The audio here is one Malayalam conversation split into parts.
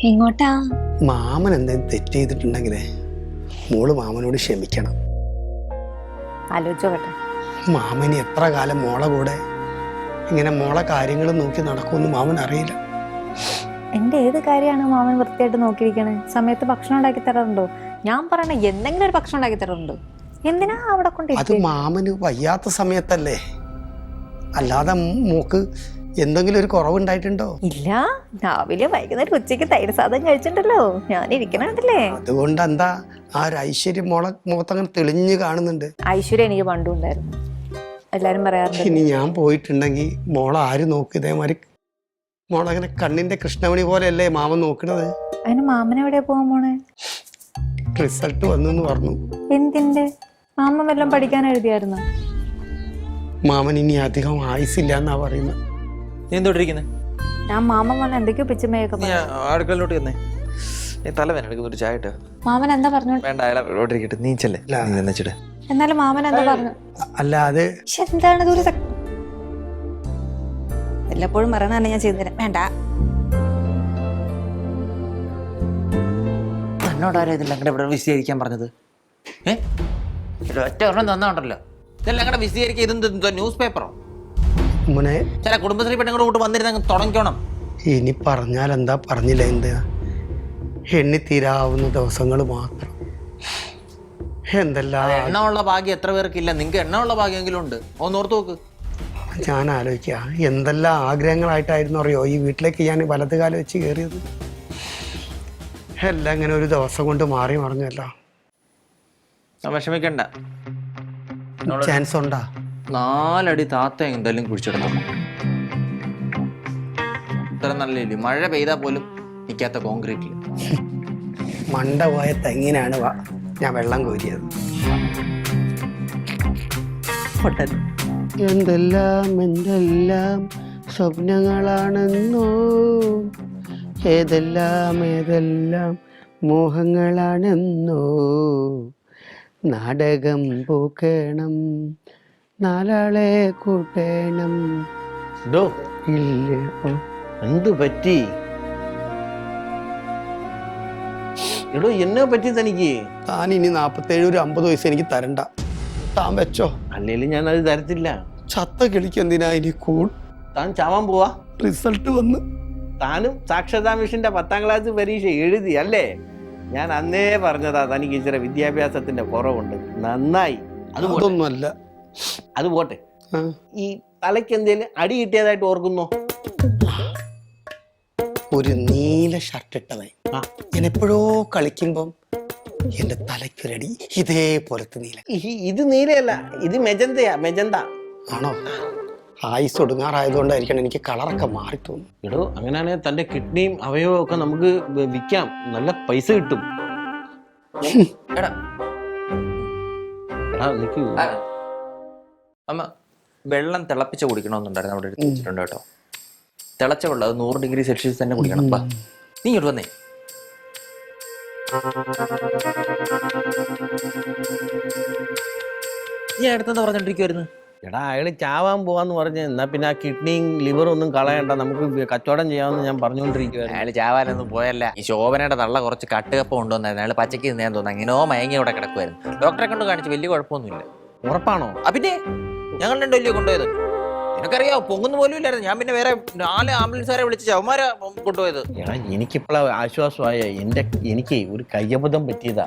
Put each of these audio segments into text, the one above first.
എങ്ങോട്ടാ? മാമൻ എന്തെങ്കിലും തെറ്റ് ചെയ്തിട്ടുണ്ടെങ്കിലേ മോള് മാമനോട് ക്ഷമിക്കണം. ആലോചിച്ചോട്ടെ. മാമന് എത്ര കാലം മോളെ കൂടെ ഇങ്ങനെ മോളെ കാര്യങ്ങൾ നോക്കി നടക്കുമെന്ന് മാമൻ അറിയില്ല. എന്റെ ഏത് കാര്യമാണ് മാമൻ വൃത്തിയായിട്ട് നോക്കിയിരിക്കണേ? സമയത്ത് ഭക്ഷണം ഉണ്ടാക്കി തരാറുണ്ടോ? ഞാൻ പറയണ എന്തെങ്കിലും ഒരു ഭക്ഷണം ഉണ്ടാക്കി തരാറുണ്ടോ? എന്തിനാ അവിടെ കൊണ്ട്? അത് മാമന് വയ്യാത്ത സമയത്തല്ലേ, അല്ലാതെ മോക്ക് എന്തെങ്കിലും ഒരു കുറവുണ്ടായിട്ടുണ്ടോ? ഇല്ല, രാവിലെ വൈകുന്നേരം ഉച്ചയ്ക്ക് തൈര് സാധനം കഴിച്ചിട്ടുണ്ടല്ലോ, ഞാൻ ഇരിക്കണല്ലേ. അതുകൊണ്ട് എന്താ ആ ഒരു ഐശ്വര്യം മോളെ മുഖത്തങ്ങനെ തെളിഞ്ഞു കാണുന്നുണ്ട്. ഐശ്വര്യം എനിക്ക് പണ്ടും ഉണ്ടായിരുന്നു, എല്ലാരും പറയാറുണ്ട്. ഇനി ഞാൻ പോയിട്ടുണ്ടെങ്കിൽ മോളെ ആര് നോക്കും? ഇതേമാതിരി മോളങ്ങനെ കണ്ണിന്റെ കൃഷ്ണമണി പോലെയല്ലേ മാമൻ നോക്കണത്. അതിന് മാമൻ എവിടെയാ പോകാൻ പോണേ? റിസൾട്ട് വന്നു പറഞ്ഞു. എന്തിന്റെ? മാമൻ വല്ലതും പഠിക്കാൻ എഴുതിയായിരുന്നു? മാമൻ ഇനി അധികം ആയുസില്ല എന്നാ പറയുന്നത്. ഞാൻ മാമൻ വന്ന് എന്തൊക്കെയോ പിച്ചമ്മയൊക്കെ അടുക്കളയിലോട്ട് ചെന്നേ. തലവേന എടുക്കുന്ന ഒരു ചായ ഇട്ട്. മാമൻ എന്താ പറഞ്ഞു? വേണ്ട, അയാളോട്ടിരിക്കട്ടെ, നീച്ചല്ലേ നിന്നിച്ചിട്ട്. എന്നാലും മാമൻ എന്താ പറഞ്ഞു? അല്ല അത് എന്താണ് ദൂര വല്ലപ്പോഴും പറയണ ഞാൻ ചെയ്തു തരാം. വേണ്ട, എന്നോടാരോ ഇതെല്ലാം കൂടെ ഇവിടെ വിശദീകരിക്കാൻ പറഞ്ഞത്? ഒറ്റ ഒരെണ്ണം തന്നുണ്ടല്ലോ, ഇതെല്ലാം കൂടെ വിശദീകരിക്കുക. ഇതെന്തോ ന്യൂസ് പേപ്പറോ? മോനെ ചില കുടുംബശ്രീ പെണ്ണുങ്ങളുടെ കൂട്ട് വന്നിരുന്ന തുടങ്ങിക്കോണം. ഇനി പറഞ്ഞാൽ എന്താ, പറഞ്ഞില്ല എന്താ, എണ്ണി തീരാവുന്ന ദിവസങ്ങൾ മാത്രം. എന്തെല്ലാം എണ്ണ ഉള്ള ഭാഗ്യം എത്ര പേർക്കില്ല. നിങ്ങൾക്ക് എണ്ണ ഉള്ള ഭാഗ്യമെങ്കിലും ഉണ്ട്, ഒന്ന് ഓർത്ത് നോക്ക്. ഞാൻ ആലോചിക്കുക, എന്തെല്ലാം ആഗ്രഹങ്ങളായിട്ടായിരുന്നു അറിയോ ഈ വീട്ടിലേക്ക് ഞാൻ വലത് കാലം വെച്ച് കയറിയത്. എല്ലാം ഇങ്ങനെ ഒരു ദിവസം കൊണ്ട് മാറി മറിഞ്ഞല്ലോ. വിഷമിക്കണ്ട, ചാൻസ് ഉണ്ടാ? 4 അടി താത്ത എന്തായാലും കുഴിച്ചിടണം. ഇത്ര നല്ല മഴ പെയ്താൽ പോലും നിൽക്കാത്ത കോൺക്രീറ്റിൽ മണ്ട പോയ തെങ്ങിനാണ് ഞാൻ വെള്ളം കോരിയത്. എന്തെല്ലാം സ്വപ്നങ്ങളാണെന്നോ, ഏതെല്ലാം മോഹങ്ങളാണെന്നോ, നാടകം പൂക്കണം, നാലാളെ കൂട്ടണം. എന്തു പറ്റി എടോ? എന്നെ പറ്റി തനിക്ക്? താൻ ഇനി 47 ഒരു 50 വയസ്സ് എനിക്ക് തരണ്ട, താൻ വെച്ചോ. അല്ലേലും ഞാൻ അത് തരത്തില്ല. ചത്ത കിളിക്ക് എന്തിനാ ഇനി താൻ ചാവാൻ പോവാ? റിസൾട്ട് വന്ന് താനും സാക്ഷരതാ മിഷന്റെ 10ാം ക്ലാസ് പരീക്ഷ എഴുതി അല്ലേ? ഞാൻ അന്നേ പറഞ്ഞതാ തനിക്ക് ഇച്ചിരി വിദ്യാഭ്യാസത്തിന്റെ കുറവുണ്ട്. നന്നായി. അതൊന്നുമല്ല. അത് പോട്ടെ, ഈ തലയ്ക്ക് എന്തേലും അടി കിട്ടിയതായിട്ട് ഓർക്കുന്നോ? ഒരു നീല ഷർട്ട് ഇട്ടവൻ ഞാൻ എപ്പോഴോ കളിക്കുമ്പം എന്റെ തലയ്ക്കൊരടി ഇതേപോലത്തെ നീല. ഇത് നീലയല്ല, ഇത് മെജന്തയാ. മെജന്ത ആണോ? ആയുസ് ഒടുങ്ങാറായതുകൊണ്ടായിരിക്കണം എനിക്ക് കളറൊക്കെ മാറി തോന്നുന്നു. എടോ, അങ്ങനെയാണെങ്കിൽ തന്റെ കിഡ്നിയും അവയവവും ഒക്കെ നമുക്ക് വിൽക്കാം, നല്ല പൈസ കിട്ടും. എടാ നിക്ക്. അമ്മ വെള്ളം തിളപ്പിച്ച് കുടിക്കണമെന്നുണ്ടായിരുന്നു, അവിടെ എടുത്ത് വെച്ചിട്ടുണ്ട് കേട്ടോ. തിളച്ച വെള്ളം, അത് 100 ഡിഗ്രി സെൽഷ്യസ് തന്നെ കുടിക്കണം. നീ ഇങ്ങോട്ട് വന്നേ. ഞാൻ അടുത്തെന്താ പറഞ്ഞോണ്ടിരിക്കുവായിരുന്നു? എടാ, അയാൾ ചാവാൻ പോവാന്ന് പറഞ്ഞ, എന്നാ പിന്നെ ആ കിഡ്നിയും ലിവറും ഒന്നും കളയണ്ട, നമുക്ക് കച്ചവടം ചെയ്യാമെന്ന് ഞാൻ പറഞ്ഞുകൊണ്ടിരിക്കുവായിരുന്നു. അയാൾ ചാവാനൊന്നും പോയല്ല. ഈ ശോഭനയുടെ തള്ള കുറച്ച് കട്ടുകപ്പം കൊണ്ടുവന്നായിരുന്നു. അയാൾ പച്ചയ്ക്ക് തിന്നാൻ തോന്നുന്നു, എങ്ങനെയോ മയങ്ങി അവിടെ കിടക്കുമായിരുന്നു. ഡോക്ടറെ കൊണ്ട് കാണിച്ച് വലിയ കുഴപ്പമൊന്നുമില്ല. ഉറപ്പാണോ? പിന്നെ ഞങ്ങൾ രണ്ടല്ലേ കൊണ്ടുപോയത്. നിനക്കറിയാവോ, പൊങ്ങുന്ന പോലും ഇല്ലായിരുന്നു. ഞാൻ പിന്നെ വേറെ 4 ആംബുലൻസുകാരെ വിളിച്ച് ചവന്മാരെ കൊണ്ടുപോയത്. എടാ, എനിക്കിപ്പോഴാ ആശ്വാസമായ. എനിക്ക് ഒരു കയ്യബദ്ധം പറ്റിയതാ.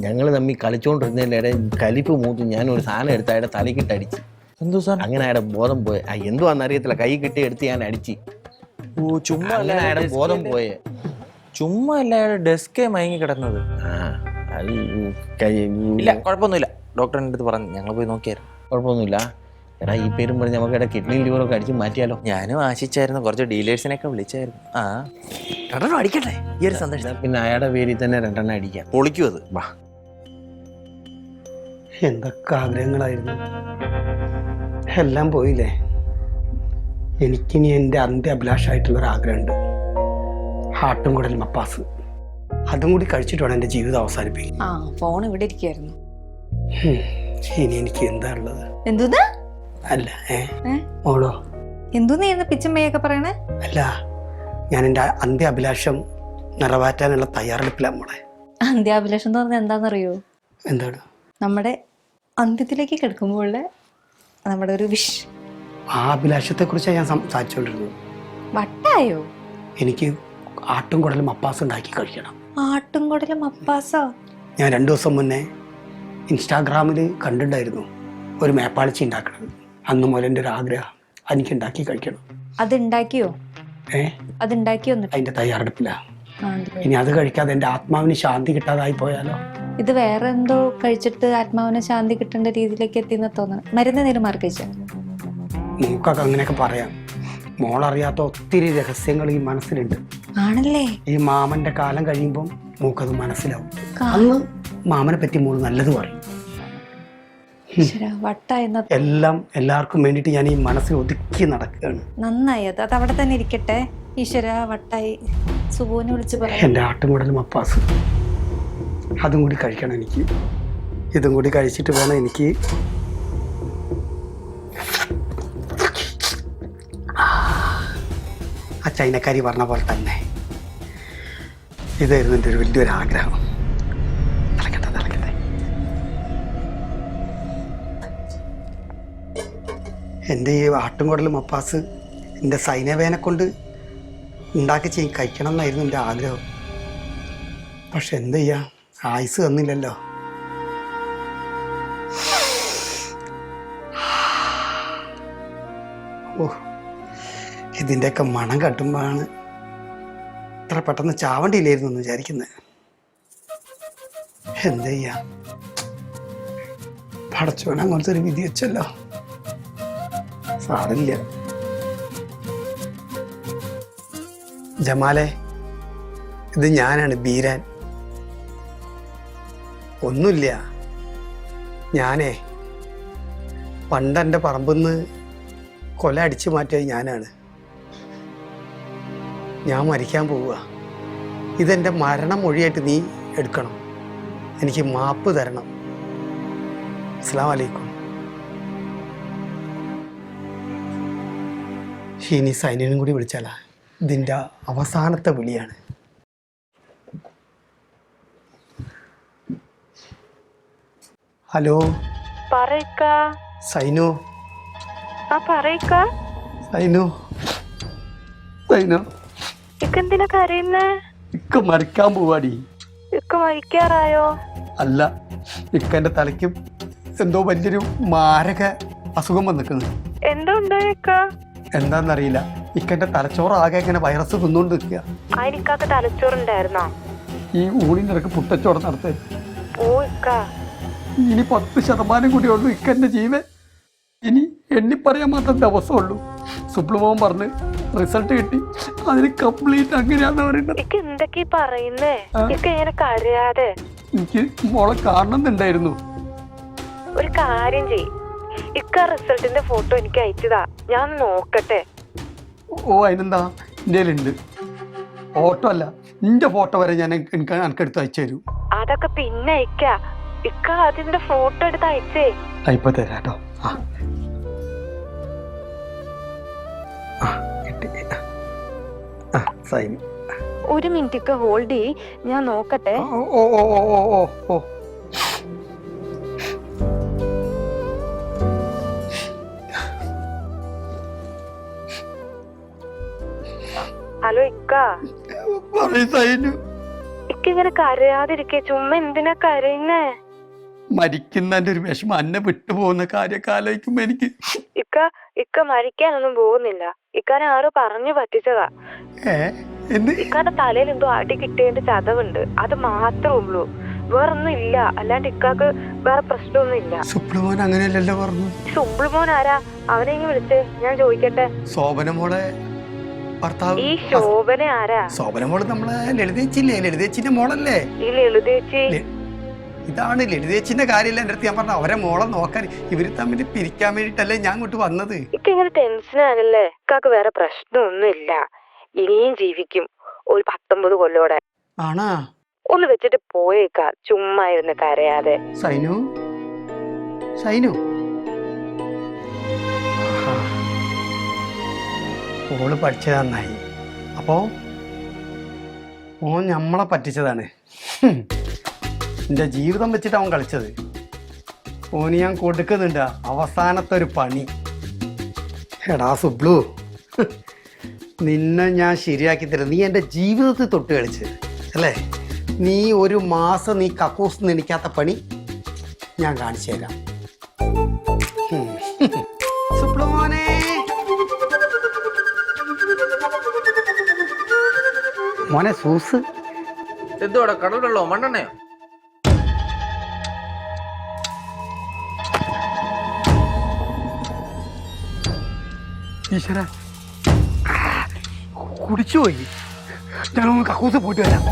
ഞങ്ങൾ തമ്മിൽ കളിച്ചോണ്ടിരുന്നതിൻ്റെ കലിപ്പ് മൂത്ത് ഞാൻ ഒരു സാധനം എടുത്ത് അയാളുടെ തലക്കിട്ടടിച്ച്. എന്തോ സാധനം? അങ്ങനെ അയാളുടെ ബോധം പോയെ. എന്തുവാന്ന് അറിയത്തില്ല, കൈ കിട്ടി എടുത്ത് ഞാൻ അടിച്ച്. ചുമ്മാ അയാളുടെ ബോധം പോയെ. ചുമ്മാ അല്ല, അയാളുടെ ഡെസ്കേ മയങ്ങി കിടന്നത്. അത് ഇല്ല, കുഴപ്പമൊന്നുമില്ല. ഡോക്ടറിൻ്റെ അടുത്ത് പറഞ്ഞു, ഞങ്ങൾ പോയി നോക്കിയായിരുന്നു. കുഴപ്പമൊന്നുമില്ല. എടാ, ഈ പേരും പറഞ്ഞ് നമുക്ക് ഇവിടെ കിഡ്നി ലിവറൊക്കെ അടിച്ച് മാറ്റിയാലോ? ഞാനും ആശിച്ചായിരുന്നു, കുറച്ച് ഡീലേഴ്സിനൊക്കെ വിളിച്ചായിരുന്നു. രണ്ടെണ്ണം അടിക്കട്ടെ, ഈ ഒരു സന്ദേശം. പിന്നെ അയാളുടെ പേരിൽ തന്നെ 2 എണ്ണം അടിക്കാം. പൊളിക്കും അത്. വാ. എന്തൊക്കെ ആഗ്രഹങ്ങളായിരുന്നു, എല്ലാം പോയില്ലേ. എനിക്കിനി എൻ്റെ അന്ത്യാഭിലാഷമായിട്ടുള്ളൊരാഗ്രഹമുണ്ട്, ഹാട്ടും കുടൽ മപ്പാസ്. അതും കൂടി കഴിച്ചിട്ട് വേണം എൻ്റെ ജീവിതം അവസാനിപ്പിക്കും. ഫോൺ ഇവിടെ ഇരിക്കുവായിരുന്നു. ഇനി എനിക്ക് എന്താ ഉള്ളത്? എന്തൂന്ന്? അല്ല മോളോ, എന്തൂന്ന് പിച്ചമ്മയൊക്കെ പറയണേ? അല്ല, ഞാൻ എൻ്റെ അന്ത്യാഭിലാഷം നിറവേറ്റാനുള്ള തയ്യാറെടുപ്പിലാണ് മോളെ. അന്ത്യാഭിലാഷം എന്ന് പറഞ്ഞാൽ എന്താണെന്നറിയോ? എന്താണ്? നമ്മുടെ അന്ത്യത്തിലേക്ക് കിടക്കുമ്പോൾ നമ്മുടെ ഒരു വിഷ്. ആ അഭിലാഷത്തെക്കുറിച്ചാണ് ഞാൻ സംസാരിച്ചുകൊണ്ടിരുന്നത്. വട്ടായോ? എനിക്ക് ആട്ടും കുടലും അപ്പാസ് ഉണ്ടാക്കി കഴിക്കണം. ആട്ടും കുടലും അപ്പാസോ? ഞാൻ 2 ദിവസം മുന്നേ ഇൻസ്റ്റാഗ്രാമിൽ കണ്ടിട്ടുണ്ടായിരുന്നു ഒരു മേപ്പാളിച്ചി ഉണ്ടാക്കണം. അന്ന് മുതൽ എൻ്റെ ഒരു ആഗ്രഹം എനിക്ക് ഉണ്ടാക്കി കഴിക്കണം. അതുണ്ടാക്കിയോ? അതുണ്ടാക്കിയോ? അതിൻ്റെ തയ്യാറെടുപ്പിലാണ്. ഇനി അത് കഴിക്കാതെ എൻ്റെ ആത്മാവിന് ശാന്തി കിട്ടാതായി പോയാലോ? ഇത് വേറെ എന്തോ കഴിച്ചിട്ട് ആത്മാവിന് ശാന്തി കിട്ടേണ്ട രീതിയിലേക്ക് എത്തിയെന്ന് തോന്നണം. മരുന്ന് നേരം മാറി കഴിച്ച മൂക്കൊക്കെ അങ്ങനെയൊക്കെ പറയാം. മോളറിയാത്ത ഒത്തിരി രഹസ്യങ്ങൾ ഈ മനസ്സിലുണ്ട്. ആണല്ലേ? ഈ മാമന്റെ കാലം കഴിയുമ്പം മൂക്കത് മനസ്സിലാവും. അന്ന് മാമനെ പറ്റി മോള് നല്ലത് പറയും. എല്ലാം എല്ലാവർക്കും വേണ്ടിയിട്ട് ഞാൻ ഈ മനസ്സിൽ ഒതുക്കി നടക്കുകയാണ്. നന്നായി. അത് അവിടെ തന്നെ ഇരിക്കട്ടെ. ഈശ്വര, വട്ടായി. സുബോനെ വിളിച്ച് പറയാം. എൻ്റെ ആട്ടുംകുടലും അപ്പാസ് അതും കൂടി കഴിക്കണം എനിക്ക്. ഇതും കൂടി കഴിച്ചിട്ട് വേണം എനിക്ക് ആ ചൈനക്കാരി പറഞ്ഞ പോലെ തന്നെ ഇതായിരുന്നു എൻ്റെ ഒരു വലിയൊരു ആഗ്രഹം. തിളക്കട്ടെ. എൻ്റെ ഈ ആട്ടുംകുടലും അപ്പാസ് എൻ്റെ സൈനവേനെ കൊണ്ട് ഉണ്ടാക്കി കഴിക്കണം എന്നായിരുന്നു എൻ്റെ ആഗ്രഹം. പക്ഷെ എന്ത് ചെയ്യാം, ആയുസ് തന്നില്ലല്ലോ. ഓ, ഇതിൻ്റെയൊക്കെ മണം കട്ടുമ്പോഴാണ് ഇത്ര പെട്ടെന്ന് ചാവണ്ടിയില്ലായിരുന്നു എന്ന് വിചാരിക്കുന്നത്. എന്ത് ചെയ്യാം, പടച്ചോൻ അങ്ങനത്തെ ഒരു വിധി വെച്ചല്ലോ. സാറില്ല. ജമാലെ, ഇത് ഞാനാണ് ബീരാൻ. ഒന്നുമില്ല, ഞാനേ പണ്ടെൻ്റെ പറമ്പിന്ന് കൊല അടിച്ചു മാറ്റിയത് ഞാനാണ്. ഞാൻ മരിക്കാൻ പോവുക. ഇതെൻ്റെ മരണം മൊഴിയായിട്ട് നീ എടുക്കണം. എനിക്ക് മാപ്പ് തരണം. അസ്സലാമു അലൈക്കും. ഇനി സൈന്യനും കൂടി വിളിച്ചാലാ. ഇതിൻ്റെ അവസാനത്തെ വിളിയാണ്. ഹലോ സൈനു. സൈനു ഇക്കെന്തിനാ കരയുന്നേ? ഇക്ക മരിക്കാൻ പോവാടി. ഇക്ക മരിക്കാറായോ? അല്ല, ഇക്കൻ്റെ തലയ്ക്ക് എന്തോ വലിയൊരു മാരക അസുഖം വന്നിക്കുന്നു. എന്താന്നറിയില്ല. ഇക്കൻ്റെ തലച്ചോറ് ആകെ ഇങ്ങനെ വൈറസ് തിന്നുകൊണ്ട് നിൽക്കുക. അതിനിക്കാക്ക് തലച്ചോറുണ്ടായിരുന്നോ? ഈ ഊണിനിടക്ക് പുട്ടച്ചോറ് നടത്തേ. ഓ ഇക്ക, ഇനി 10% കൂടി ഉള്ളൂ ഇക്കൻ്റെ ജീവൻ. ഇനി എണ്ണി പറയാൻ മാത്രം ദിവസമുള്ളൂ. സുപ്ലമോൻ പറഞ്ഞ് റിസൾട്ട് കിട്ടി, അതിന് കംപ്ലീറ്റ് അങ്ങനെയാന്ന് പറയുന്നത്. എന്തൊക്കെ പറയുന്നേ? ഇങ്ങനെ കരയാതെ. എനിക്ക് മോളെ കാണണമെന്നുണ്ടായിരുന്നു. ഒരു കാര്യം ചെയ്, ഇക്ക റിസൾട്ടിന്റെ ഫോട്ടോ എനിക്ക് അയച്ചതാ, ഞാൻ നോക്കട്ടെ. ഓ, അതിനെന്താ, എൻ്റെ ഉണ്ട്. ഫോട്ടോ അല്ല, നിന്റെ ഫോട്ടോ വരെ ഞാൻ എനിക്കെടുത്ത് അയച്ചു തരൂ. അതൊക്കെ പിന്നെ ഇക്ക അതിന്റെ ഫോട്ടോ എടുത്ത് അയച്ചേ. ഇപ്പൊ തരാട്ടോ. സൈൻ. ഒരു മിനിറ്റ് ഹോൾഡ് ചെയ്യ്, ഞാൻ നോക്കട്ടെ. ഓ ഓ ഓ ഓ ഓ. ഹലോ ഇക്ക. ഇങ്ങനെ കരയാതിരിക്കേ, ചുമ്മാ എന്തിനാ കരയുന്നേ? മരിക്കുന്നതിന്റെ ഒരു വിഷമം, അന്നെ വിട്ടുപോകുന്ന കാര്യമൊക്കെ ആലോചിക്കുമ്പോ എനിക്ക്. ഇക്ക മരിക്കാനൊന്നും പോകുന്നില്ല. ഇക്കാനെ ആരോ പറഞ്ഞു പറ്റിച്ചതാ. ഇക്കാന്റെ തലയിൽ എന്തോ അടി കിട്ടിയതിന്റെ ചതവുണ്ട്, അത് മാത്രമേ ഉള്ളൂ, വേറൊന്നും ഇല്ല. അല്ലാണ്ട് ഇക്കാക്ക് വേറെ പ്രശ്നമൊന്നും ഇല്ല. സുപ്ലമോൻ അങ്ങനെയല്ലല്ലോ പറഞ്ഞു. സുപ്ലമോൻ ആരാ? അവനെ ഇങ്ങ് വിളിച്ചേ, ഞാൻ ചോദിക്കട്ടെ. ശോഭനമോളെ ഭർത്താവ്. ഈ ശോഭന ആരാ? ശോഭനമോള് നമ്മളെ ലളിതേച്ചില്ലേ? ലളിതേച്ചിന്റെ മോളല്ലേ ഈ ലളിതേച്ചി? ഇതാണ് ലളിതേച്ചിന്റെ കാര്യമില്ല എൻ്റെ അടുത്ത് ഞാൻ പറഞ്ഞ. അവരെ മോളെ നോക്കാൻ ഇവര് തമ്മിൽ പിരിക്കാൻ വേണ്ടിട്ടല്ലേ ഞാൻ ഇങ്ങോട്ട് വന്നത്. ഇങ്ങനെ ടെൻഷനാണല്ലേ? ഇക്കാക്ക് വേറെ പ്രശ്നമൊന്നും ഇല്ല, ഇനിയും ജീവിക്കും ഒരു 19 കൊല്ലോടെ. ആണാ? ഒന്ന് വെച്ചിട്ട് പോയേക്ക, ചുമ്മാ ഇരുന്ന് കരയാതെ. സൈനു, സൈനു ഓള് പഠിച്ചത് നന്നായി. അപ്പോ ഓൻ നമ്മളെ പറ്റിച്ചതാണ്. എൻ്റെ ജീവിതം വെച്ചിട്ട് അവൻ കളിച്ചത്. ഓന് ഞാൻ കൊടുക്കുന്നുണ്ട് അവസാനത്തെ ഒരു പണി. എടാ സുബ്ലു, നിന്നെ ഞാൻ ശരിയാക്കി തരാം. നീ എൻ്റെ ജീവിതത്തിൽ തൊട്ട് കളിച്ച് അല്ലേ? നീ ഒരു മാസം നീ കക്കൂസ് നിണിക്കാത്ത പണി ഞാൻ കാണിച്ചു തരാം. സുബ്ലു മോനെ, മോനെ സൂസ്. എന്തോടെ കടൽ വെള്ളമോ മണ്ണെണ്ണയോ? ഈശ്വര, കുടിച്ചുപോയി. ഞാനൊന്ന് കക്കൂസ് പോയിട്ട് വരാം.